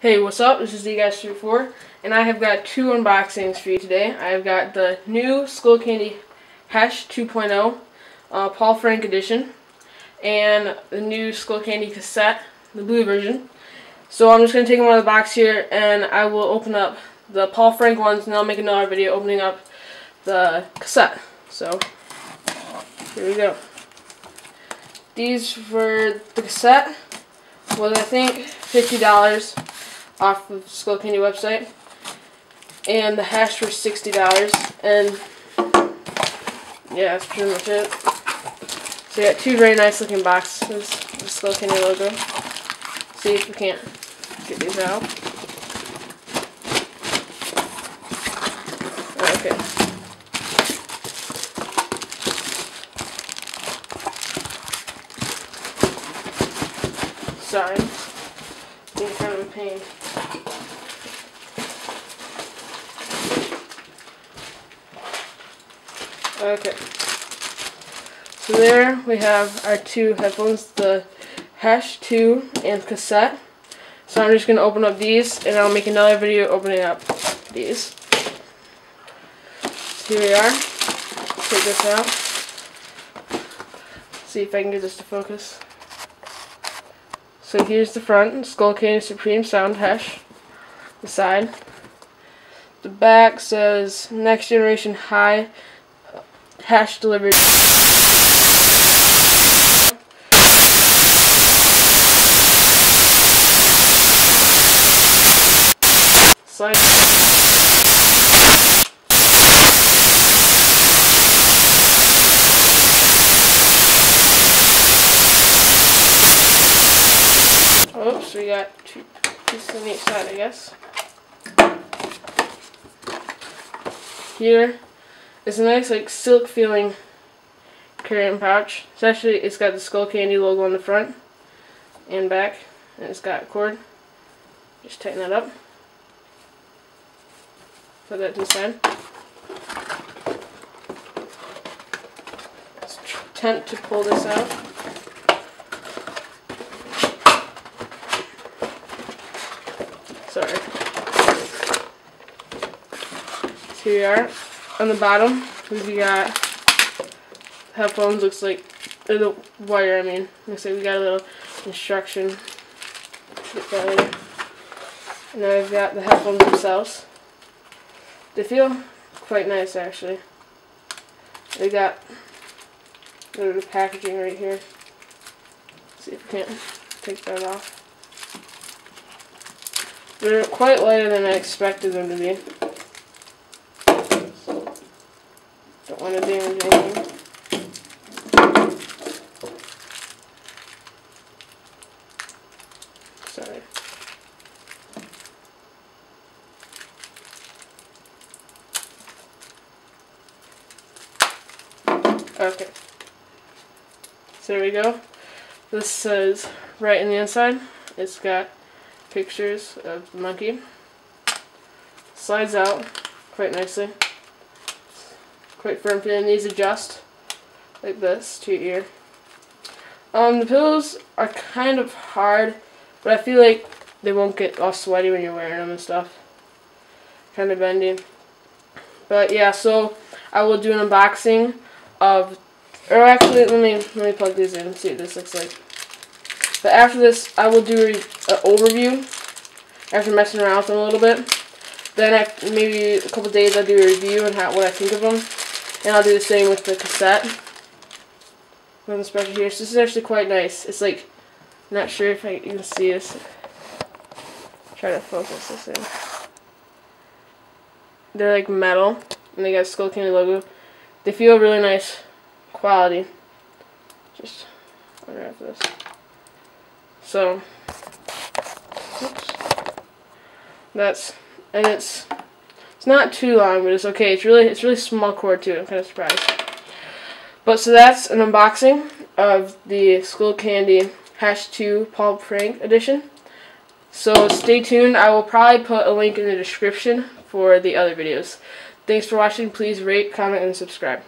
Hey, what's up? This is DGuys34, and I have got two unboxings for you today. I have got the new Skullcandy Hesh 2.0 Paul Frank edition, and the new Skullcandy Cassette, the blue version. So I'm just going to take them out of the box here, and I will open up the Paul Frank ones, and I'll make another video opening up the cassette. So, here we go. These for the cassette was, I think, $50 off of the Skullcandy website, and the Hesh for $60, and yeah, that's pretty much it. So you got two very nice looking boxes, the Skullcandy logo. See if we can't get these out. Okay. Sorry, being kind of a pain. Okay, so there we have our two headphones, the Hesh 2 and cassette. So I'm just going to open up these, and I'll make another video opening up these. So here we are. Take this out. See if I can get this to focus. So here's the front, Skullcandy Supreme Sound Hesh. The side. The back says Next Generation High Hesh delivered. Slide. Oops, we got two pieces on each side, I guess. Here is a nice, like, silk feeling carrying pouch. It's got the Skullcandy logo on the front and back, and it's got a cord. Just tighten that up. Put that to the side. Let's attempt to pull this out. Sorry. So here we are. On the bottom, we got headphones. Looks like, or the wire, I mean. Looks like we got a little instruction. Get that later. And now we've got the headphones themselves. They feel quite nice, actually. They got a little packaging right here. Let's see if we can't take that off. They're quite lighter than I expected them to be. Don't want to damage anything. Sorry. Okay. So there we go. This says right in the inside, it's got pictures of the monkey. Slides out quite nicely. Quite firm feeling. These adjust like this to your ear. The pillows are kind of hard, but I feel like they won't get all sweaty when you're wearing them and stuff. Kind of bendy. But yeah, so I will do an unboxing of, or actually let me plug these in and see what this looks like. But after this, I will do an overview after messing around with them a little bit. Then maybe a couple days I'll do a review on what I think of them. And I'll do the same with the cassette. Nothing special here. So this is actually quite nice. It's like, not sure if you can see this. Try to focus this in. They're like metal, and they got a Skullcandy logo. They feel really nice quality. Just unwrap this. So, oops. It's not too long, but it's okay. It's really small cord too. I'm kind of surprised. But so that's an unboxing of the Skullcandy Hesh 2 Paul Frank edition. So stay tuned. I will probably put a link in the description for the other videos. Thanks for watching. Please rate, comment, and subscribe.